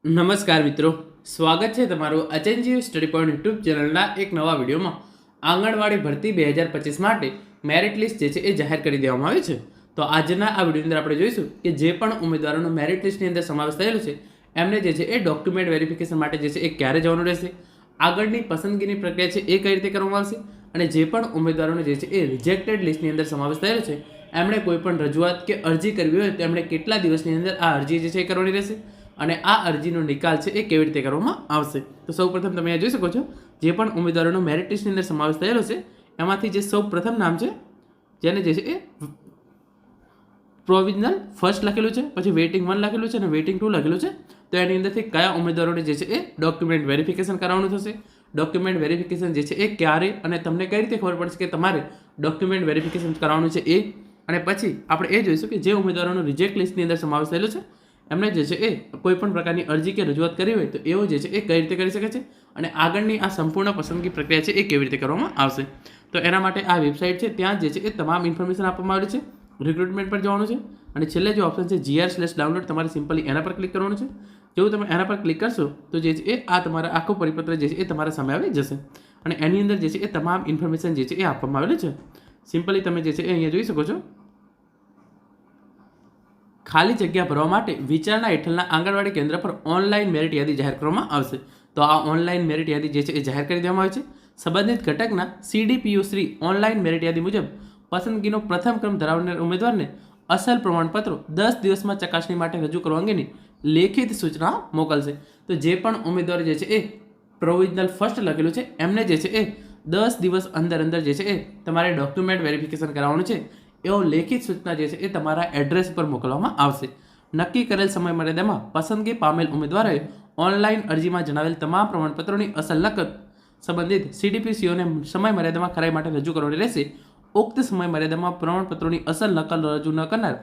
નમસ્કાર મિત્રો, સ્વાગત છે તમારું અચેન્જીવ સ્ટડી પોઈન્ટ યુટ્યુબ ચેનલના એક નવા વિડીયોમાં. આંગણવાડી ભરતી 2025 માટે મેરિટ લિસ્ટ જે છે એ જાહેર કરી દેવામાં આવી છે. તો આજના આ વિડીયોની અંદર આપણે જોઈશું કે જે પણ ઉમેદવારોનો મેરિટ લિસ્ટની અંદર સમાવેશ થયેલો છે એમને જે છે એ ડોક્યુમેન્ટ વેરિફિકેશન માટે જે છે એ ક્યારે જવાનું રહેશે, આગળની પસંદગીની પ્રક્રિયા છે એ કઈ રીતે કરવામાં આવશે, અને જે પણ ઉમેદવારોને જે છે એ રિજેક્ટેડ લિસ્ટની અંદર સમાવેશ થયેલો છે એમણે કોઈ પણ રજૂઆત કે અરજી કરવી હોય તો એમણે કેટલા દિવસની અંદર આ અરજી જે છે એ કરવાની રહેશે અને આ અરજીનો નિકાલ છે એ કેવી રીતે કરવામાં આવશે. તો સૌપ્રથમ તમે અહીંયા જોઈ શકો છો જે પણ ઉમેદવારોનો મેરિટ લિસ્ટની અંદર સમાવેશ થયેલો છે એમાંથી જે સૌ પ્રથમ નામ છે જેને જે છે એ પ્રોવિઝનલ ફર્સ્ટ લખેલું છે, પછી વેઇટિંગ 1 લખેલું છે અને વેઇટિંગ 2 લખેલું છે. તો એની અંદરથી કયા ઉમેદવારોને જે છે એ ડોક્યુમેન્ટ વેરિફિકેશન કરાવવાનું થશે, ડોક્યુમેન્ટ વેરિફિકેશન જે છે એ ક્યારે અને તમને કઈ રીતે ખબર પડશે કે તમારે ડોક્યુમેન્ટ વેરિફિકેશન કરાવવાનું છે એ, અને પછી આપણે એ જોઈશું કે જે ઉમેદવારોનો રિજેક્ટ લિસ્ટની અંદર સમાવેશ થયેલો છે એમણે જે છે એ કોઈ પણ પ્રકારની અરજી કે રજૂઆત કરી હોય તો એવો જે છે એ કઈ રીતે કરી શકે છે અને આગળની આ સંપૂર્ણ પસંદગી પ્રક્રિયા છે એ કેવી રીતે કરવામાં આવશે. તો એના માટે આ વેબસાઇટ છે ત્યાં જે છે એ તમામ ઇન્ફોર્મેશન આપવામાં આવેલી છે. રિક્રુટમેન્ટ પર જવાનું છે અને છેલ્લે જે ઓપ્શન છે GR/ડાઉનલોડ, તમારે સિમ્પલી એના પર ક્લિક કરવાનું છે. જેવું તમે એના પર ક્લિક કરશો તો જે છે એ આ તમારા આખો પરિપત્ર જે છે એ તમારા સામે આવી જશે અને એની અંદર જે છે એ તમામ ઇન્ફોર્મેશન જે છે એ આપવામાં આવેલી છે. સિમ્પલી તમે જે છે એ અહીંયા જોઈ શકો છો ખાલી જગ્યા ભરવા માટે વિચારણા હેઠળના આંગણવાડી કેન્દ્ર પર ઓનલાઈન મેરિટ યાદી જાહેર કરવામાં આવશે. તો આ ઓનલાઈન મેરિટ યાદી જે છે એ જાહેર કરી દેવામાં આવે છે. સંબંધિત ઘટકના CDPO શ્રી ઓનલાઈન મેરિટ યાદી મુજબ પસંદગીનો પ્રથમ ક્રમ ધરાવનાર ઉમેદવારને અસલ પ્રમાણપત્રો 10 દિવસમાં ચકાસણી માટે રજૂ કરવા અંગેની લેખિત સૂચના મોકલશે. તો જે પણ ઉમેદવાર જે છે એ પ્રોવિઝનલ ફર્સ્ટ લખેલું છે એમને જે છે એ 10 દિવસ અંદર જે છે એ તમારે ડોક્યુમેન્ટ વેરિફિકેશન કરાવવાનું છે એવો લેખિત સૂચના જે છે એ તમારા એડ્રેસ પર મોકલવામાં આવશે. નક્કી કરેલ સમય મર્યાદામાં પસંદગી પામેલ ઉમેદવારોએ ઓનલાઈન અરજીમાં જણાવેલ તમામ પ્રમાણપત્રોની અસલ નકલ સંબંધિત CDPCOને સમય મર્યાદામાં ખરાઈ માટે રજૂ કરવાની રહેશે. ઉક્ત સમય મર્યાદામાં પ્રમાણપત્રોની અસલ નકલ રજૂ ન કરનાર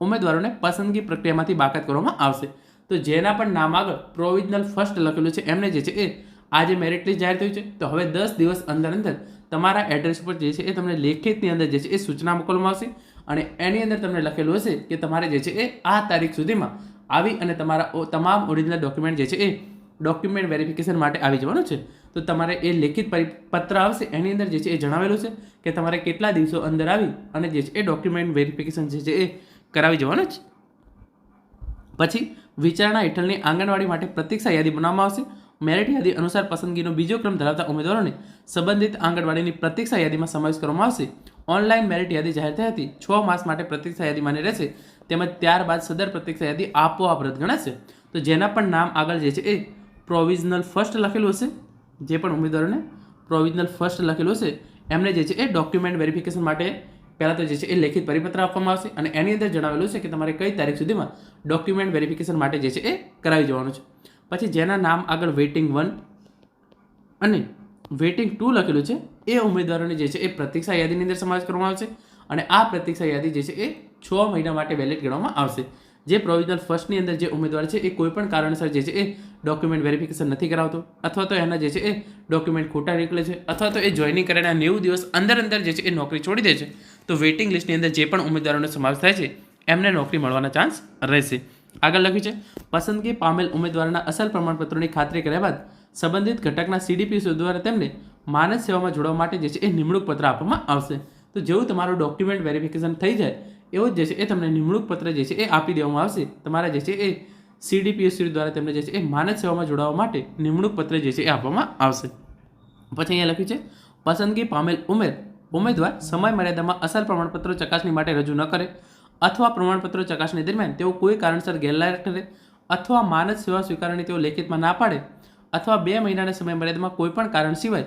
ઉમેદવારોને પસંદગી પ્રક્રિયામાંથી બાકાત કરવામાં આવશે. તો જેના પણ નામ આગળ પ્રોવિઝનલ ફર્સ્ટ લખેલું છે એમને જે છે એ આજે મેરિટ લિસ્ટ જાહેર થયું છે તો હવે 10 દિવસ અંદર તમારા એડ્રેસ પર જે છે એ તમને લેખિતની અંદર જે છે એ સૂચના મોકલવામાં આવશે અને એની અંદર તમને લખેલું હશે કે તમારે જે છે એ આ તારીખ સુધીમાં આવી અને તમારા તમામ ઓરિજિનલ ડોક્યુમેન્ટ જે છે એ ડોક્યુમેન્ટ વેરિફિકેશન માટે આવી જવાનું છે. તો તમારે એ લેખિત પત્ર આવશે એની અંદર જે છે એ જણાવેલું છે કે તમારે કેટલા દિવસો અંદર આવી અને જે છે એ ડોક્યુમેન્ટ વેરિફિકેશન જે છે એ કરાવી જવાનું છે. પછી વિચારણા હેઠળની આંગણવાડી માટે પ્રતીક્ષા યાદી બનાવવામાં આવશે. મેરિટ યાદી અનુસાર પસંદગીનો બીજો ક્રમ ધરાવતા ઉમેદવારોને સંબંધિત આંગણવાડીની પ્રતીક્ષા યાદીમાં સમાવેશ કરવામાં આવશે. ઓનલાઈન મેરિટ યાદી જાહેર થઈ હતી 6 માસ માટે પ્રતીક્ષા યાદી માની રહેશે તેમજ ત્યારબાદ સદર પ્રતીક્ષા યાદી આપોઆપ રદ ગણાશે. તો જેના પણ નામ આગળ જે છે એ પ્રોવિઝનલ ફર્સ્ટ લખેલું હશે, જે પણ ઉમેદવારોને પ્રોવિઝનલ ફર્સ્ટ લખેલું હશે એમને જે છે એ ડોક્યુમેન્ટ વેરિફિકેશન માટે પહેલાં તો જે છે એ લેખિત પરિપત્ર આપવામાં આવશે અને એની અંદર જણાવેલું છે કે તમારે કઈ તારીખ સુધીમાં ડોક્યુમેન્ટ વેરિફિકેશન માટે જે છે એ કરાવી જવાનું છે. પછી જેના નામ આગળ વેઇટિંગ 1 અને વેઇટિંગ 2 લખેલું છે એ ઉમેદવારોને જે છે એ પ્રતીક્ષા યાદીની અંદર સમાવેશ કરવામાં આવશે અને આ પ્રતીક્ષા યાદી જે છે એ 6 મહિના માટે વેલિડ ગણવામાં આવશે. જે પ્રોવિઝનલ ફર્સ્ટની અંદર જે ઉમેદવાર છે એ કોઈ પણ કારણસર જે છે એ ડોક્યુમેન્ટ વેરિફિકેશન નથી કરાવતો અથવા તો એના જે છે એ ડોક્યુમેન્ટ ખોટા નીકળે છે અથવા તો એ જોઈનિંગ કરેલા 90 દિવસ અંદર જે છે એ નોકરી છોડી દે છે તો વેઇટિંગ લિસ્ટની અંદર જે પણ ઉમેદવારોનો સમાવેશ થાય છે એમને નોકરી મળવાના ચાન્સ રહેશે. આગળ લખ્યું છે પસંદગી પામેલ ઉમેદવારના અસલ પ્રમાણપત્રોની ખાતરી કર્યા બાદ સંબંધિત ઘટકના CDPCO દ્વારા તેમને માનદ સેવામાં જોડવા માટે જે છે એ નિમણૂક પત્ર આપવામાં આવશે. તો જેવું તમારું ડોક્યુમેન્ટ વેરિફિકેશન થઈ જાય એવો જ જે છે એ તમને નિમણૂક પત્ર જે છે એ આપી દેવામાં આવશે. તમારા જે છે એ CDPCO દ્વારા તેમને જે છે એ માનદ સેવામાં જોડાવા માટે નિમણૂક પત્ર જે છે એ આપવામાં આવશે. પછી અહીંયા લખ્યું છે પસંદગી પામેલ ઉમેદવાર સમય મર્યાદામાં અસલ પ્રમાણપત્રો ચકાસણી માટે રજૂ ન કરે અથવા પ્રમાણપત્રો ચકાસણી દરમિયાન તેઓ કોઈ કારણસર ગેરલાયક ઠરે અથવા માનદ સેવા સ્વીકારવાની તેઓ લેખિતમાં ના પાડે અથવા 2 મહિનાના સમય મર્યાદામાં કોઈ પણ કારણ સિવાય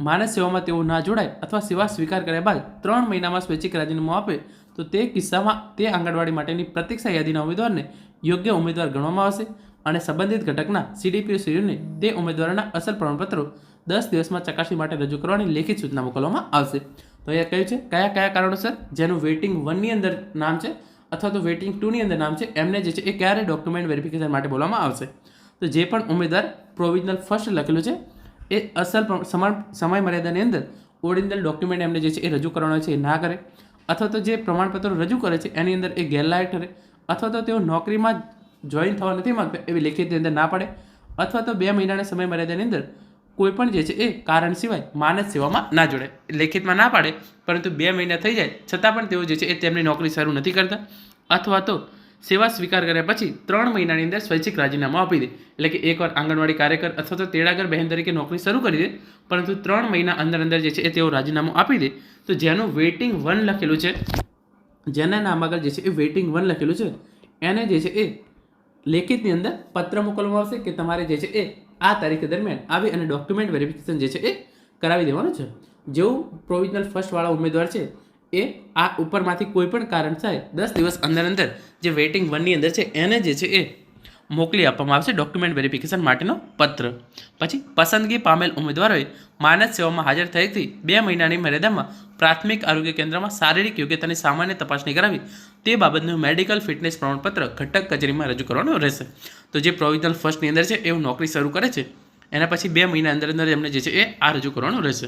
માનદ સેવામાં તેઓ ના જોડાય અથવા સેવા સ્વીકાર કર્યા બાદ 3 મહિનામાં સ્વૈચ્છિક રાજીનામું આપે તો તે કિસ્સામાં તે આંગણવાડી માટેની પ્રતીક્ષા યાદીના ઉમેદવારને યોગ્ય ઉમેદવાર ગણવામાં આવશે અને સંબંધિત ઘટકના CDPCOને તે ઉમેદવારોના અસલ પ્રમાણપત્રો 10 દિવસમાં ચકાસણી માટે રજૂ કરવાની લેખિત સૂચના મોકલવામાં આવશે. તો અહીંયા કહ્યું છે કયા કારણોસર જેનું વેઇટિંગ 1ની અંદર નામ છે અથવા તો વેઇટિંગ 2ની અંદર નામ છે એમને જે છે એ ક્યારે ડોક્યુમેન્ટ વેરિફિકેશન માટે બોલવામાં આવશે. તો જે પણ ઉમેદવાર પ્રોવિઝનલ ફર્સ્ટ લખેલું છે એ અસલ સમય મર્યાદાની અંદર ઓરિજિનલ ડોક્યુમેન્ટ એમને જે છે એ રજૂ કરવાનો છે એ ના કરે અથવા તો જે પ્રમાણપત્રો રજૂ કરે છે એની અંદર એ ગેરલાયક ઠરે અથવા તો તેઓ નોકરીમાં જોઈન થવા નથી માંગતા એવી લેખિતની અંદર ના પાડે, અથવા તો 2 મહિનાના સમયમર્યાદાની અંદર કોઈ પણ જે છે એ કારણ સિવાય માનદ સેવામાં ના જોડાય. લેખિતમાં ના પાડે પરંતુ 2 મહિના થઈ જાય છતાં પણ તેઓ જે છે એ તેમની નોકરી શરૂ નથી કરતા, અથવા તો સેવા સ્વીકાર કર્યા પછી 3 મહિનાની અંદર સ્વૈચ્છિક રાજીનામું આપી દે. એટલે કે એકવાર આંગણવાડી કાર્યકર અથવા તો તેડાગર બહેન તરીકે નોકરી શરૂ કરી દે, પરંતુ 3 મહિના અંદર જે છે એ તેઓ રાજીનામું આપી દે, તો જેનું વેઇટિંગ 1 લખેલું છે, જેના નામ આગળ જે છે એ વેઇટિંગ 1 લખેલું છે, એને જે છે એ લેખિતની અંદર પત્ર મોકલવામાં આવશે કે તમારે જે છે એ આ તારીખ દરમિયાન આવી અને ડોક્યુમેન્ટ વેરિફિકેશન જે છે એ કરાવી દેવાનું છે. જેવું પ્રોવિઝનલ ફર્સ્ટવાળા ઉમેદવાર છે એ આ ઉપરમાંથી કોઈ પણ કારણ થાય 10 દિવસ અંદર જે વેઇટિંગ 1ની અંદર છે એને જે છે એ મોકલી આપવામાં આવશે ડોક્યુમેન્ટ વેરિફિકેશન માટેનો પત્ર. પછી પસંદગી પામેલ ઉમેદવારોએ માનદ સેવામાં હાજર થયેથી 2 મહિનાની મર્યાદામાં પ્રાથમિક આરોગ્ય કેન્દ્રમાં શારીરિક યોગ્યતાની સામાન્ય તપાસણી કરાવી તે બાબતનું મેડિકલ ફિટનેસ પ્રમાણપત્ર ઘટક કચેરીમાં રજૂ કરવાનું રહેશે. તો જે પ્રોવિઝનલ ફર્સ્ટની અંદર છે એવું નોકરી શરૂ કરે છે એના પછી 2 મહિના અંદર એમને જે છે એ આ રજૂ કરવાનું રહેશે.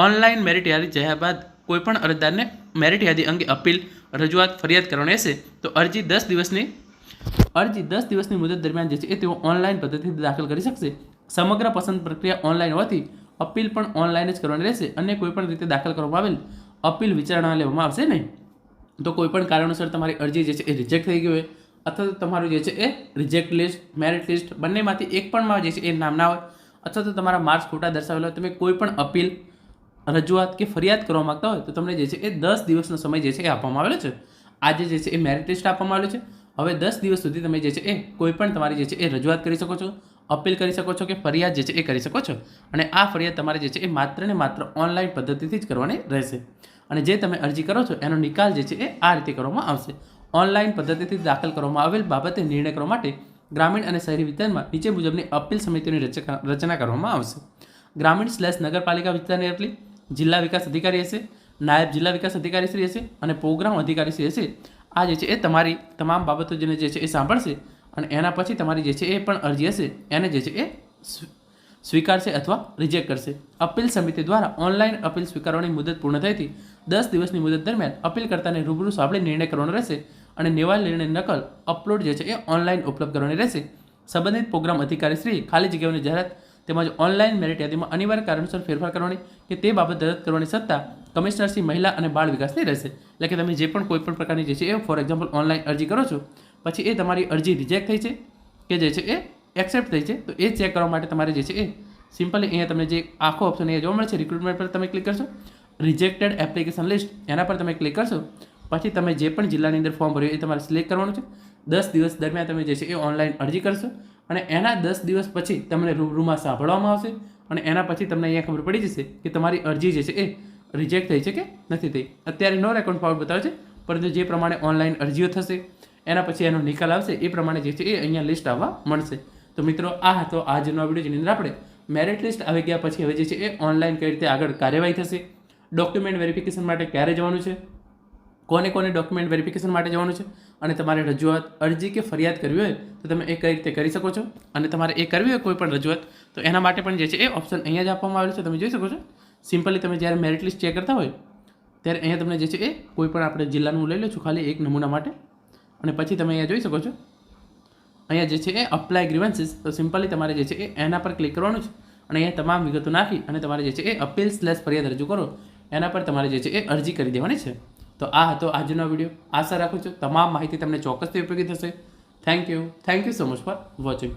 ઓનલાઈન મેરિટ યાદી જાહેર બાદ કોઈપણ અરજદારને મેરિટ યાદી અંગે અપીલ, રજૂઆત, ફરિયાદ કરવાની રહેશે. તો અરજી 10 દિવસની મુદત દરમિયાન જે છે એ તેઓ ઓનલાઈન પદ્ધતિથી દાખલ કરી શકશે. સમગ્ર પસંદ પ્રક્રિયા ઓનલાઈન હોવાથી અપીલ પણ ઓનલાઈન જ કરવાની રહેશે. અન્ય કોઈપણ રીતે દાખલ કરવામાં આવેલ અપીલ વિચારણા લેવામાં આવશે નહીં. તો કોઈપણ કારણોસર તમારી અરજી જે છે એ રિજેક્ટ થઈ ગઈ હોય, અથવા તો તમારું જે છે એ રિજેક્ટ લિસ્ટ, મેરિટ લિસ્ટ બંનેમાંથી એક પણમાં જે છે એ નામ ના હોય, અથવા તો તમારા માર્ક્સ ખોટા દર્શાવેલા હોય, તમે કોઈ પણ અપીલ, રજૂઆત કે ફરિયાદ કરવા માંગતા હોય તો તમને જે છે એ 10 દિવસનો સમય જે છે એ આપવામાં આવેલો છે. આજે જે છે એ મેરિટ લિસ્ટ આપવામાં આવેલું છે. હવે 10 દિવસ સુધી તમે જે છે એ કોઈ પણ તમારી જે છે એ રજૂઆત કરી શકો છો, અપીલ કરી શકો છો કે ફરિયાદ જે છે એ કરી શકો છો. અને આ ફરિયાદ તમારે જે છે એ માત્ર ને માત્ર ઓનલાઈન પદ્ધતિથી જ કરવાની રહેશે. અને જે તમે અરજી કરો છો એનો નિકાલ જે છે એ આ રીતે કરવામાં આવશે. ઓનલાઈન પદ્ધતિથી દાખલ કરવામાં આવેલ બાબતે નિર્ણય કરવા માટે ગ્રામીણ અને શહેરી વિસ્તારમાં નીચે મુજબની અપીલ સમિતિઓની રચના કરવામાં આવશે. ગ્રામીણ/નગરપાલિકા વિસ્તારની અપીલ જિલ્લા વિકાસ અધિકારી હશે, નાયબ જિલ્લા વિકાસ અધિકારી શ્રી હશે અને પ્રોગ્રામ અધિકારી શ્રી હશે. આ જે છે એ તમારી તમામ બાબતો જેને જે છે એ સાંભળશે અને એના પછી તમારી જે છે એ પણ અરજી હશે એને જે છે એ સ્વીકારશે અથવા રિજેક્ટ કરશે. અપીલ સમિતિ દ્વારા ઓનલાઈન અપીલ સ્વીકારવાની મુદત પૂર્ણ થઈથી 10 દિવસની મુદત દરમિયાન અપીલકર્તાને રૂબરૂ સાંભળી નિર્ણય કરવાનો રહેશે અને નિર્ણય નકલ અપલોડ જે છે એ ઓનલાઈન ઉપલબ્ધ કરવાની રહેશે. સંબંધિત પ્રોગ્રામ અધિકારી શ્રી ખાલી જગ્યાઓની જાહેરાત તેમજ ઓનલાઈન મેરિટ યાદીમાં અનિવાર્ય કારણસર ફેરફાર કરવાની કે તે બાબત રદ કરવાની સત્તા કમિશનર શ્રી મહિલા અને બાળ વિકાસની રહેશે. એટલે કે તમે જે પણ કોઈ પણ પ્રકારની જે છે એ ફોર એક્ઝામ્પલ ઓનલાઈન અરજી કરો છો, પછી એ તમારી અરજી રિજેક્ટ થઈ છે કે જે છે એ એક્સેપ્ટ થઈ છે, તો એ ચેક કરવા માટે તમારે જે છે એ સિમ્પલી અહીંયા તમને જે આખો ઓપ્શન અહીંયા જોવા મળે છે રિક્રુટમેન્ટ પર તમે ક્લિક કરશો, રિજેક્ટેડ એપ્લિકેશન લિસ્ટ એના પર તમે ક્લિક કરશો. પછી તમે જે પણ જિલ્લાની અંદર ફોર્મ ભર્યું એ તમારે સિલેક્ટ કરવાનું છે. 10 દિવસ દરમિયાન તમે જે છે એ ઓનલાઈન અરજી કરશો અને એના 10 દિવસ પછી તમને રૂબરૂમાં સાંભળવામાં આવશે અને એના પછી તમને અહીંયા ખબર પડી જશે કે તમારી અરજી જે છે એ રિજેક્ટ થઈ છે કે નથી થઈ. અત્યારે નો રેકોર્ડ ફાઉલ બતાવે છે, પરંતુ જે પ્રમાણે ઓનલાઈન અરજીઓ થશે એના પછી એનો નિકાલ આવશે એ પ્રમાણે જે છે એ અહીંયા લિસ્ટ આવવા મળશે. તો મિત્રો આ હતો આજનો વિડીયો જેની અંદર આપણે મેરિટ લિસ્ટ આવી ગયા પછી હવે જે છે એ ઓનલાઈન કઈ રીતે આગળ કાર્યવાહી થશે, ડોક્યુમેન્ટ વેરિફિકેશન માટે ક્યારે જવાનું છે, કોને ડોક્યુમેન્ટ વેરિફિકેશન માટે જવાનું છે, અને તમારે રજૂઆત, અરજી કે ફરિયાદ કરવી હોય તો તમે એ કઈ રીતે કરી શકો છો. અને તમારે એ કરવી હોય કોઈ પણ રજૂઆત તો એના માટે પણ જે છે એ ઓપ્શન અહીંયા જ આપવામાં આવેલું છે, તમે જોઈ શકો છો. સિમ્પલી તમે જ્યારે મેરિટ લિસ્ટ ચેક કરતા હોય ત્યારે અહીંયા તમને જે છે એ કોઈ પણ આપણે જિલ્લાનું લઈ લો છું ખાલી એક નમૂના માટે, અને પછી તમે અહીંયા જોઈ શકો છો અહીંયા જે છે એ અપ્લાય ગ્રીવન્સીસ, તો સિમ્પલી તમારે જે છે એ એના પર ક્લિક કરવાનું છે અને અહીંયા તમામ વિગતો નાખી અને તમારે જે છે એ અપીલ/ફરિયાદ રજૂ કરો એના પર તમારે જે છે એ અરજી કરી દેવાની છે. તો આ હતો આજનો વિડીયો. આશા રાખું છું તમામ માહિતી તમને ચોક્કસથી ઉપયોગી થશે. Thank you so much for watching.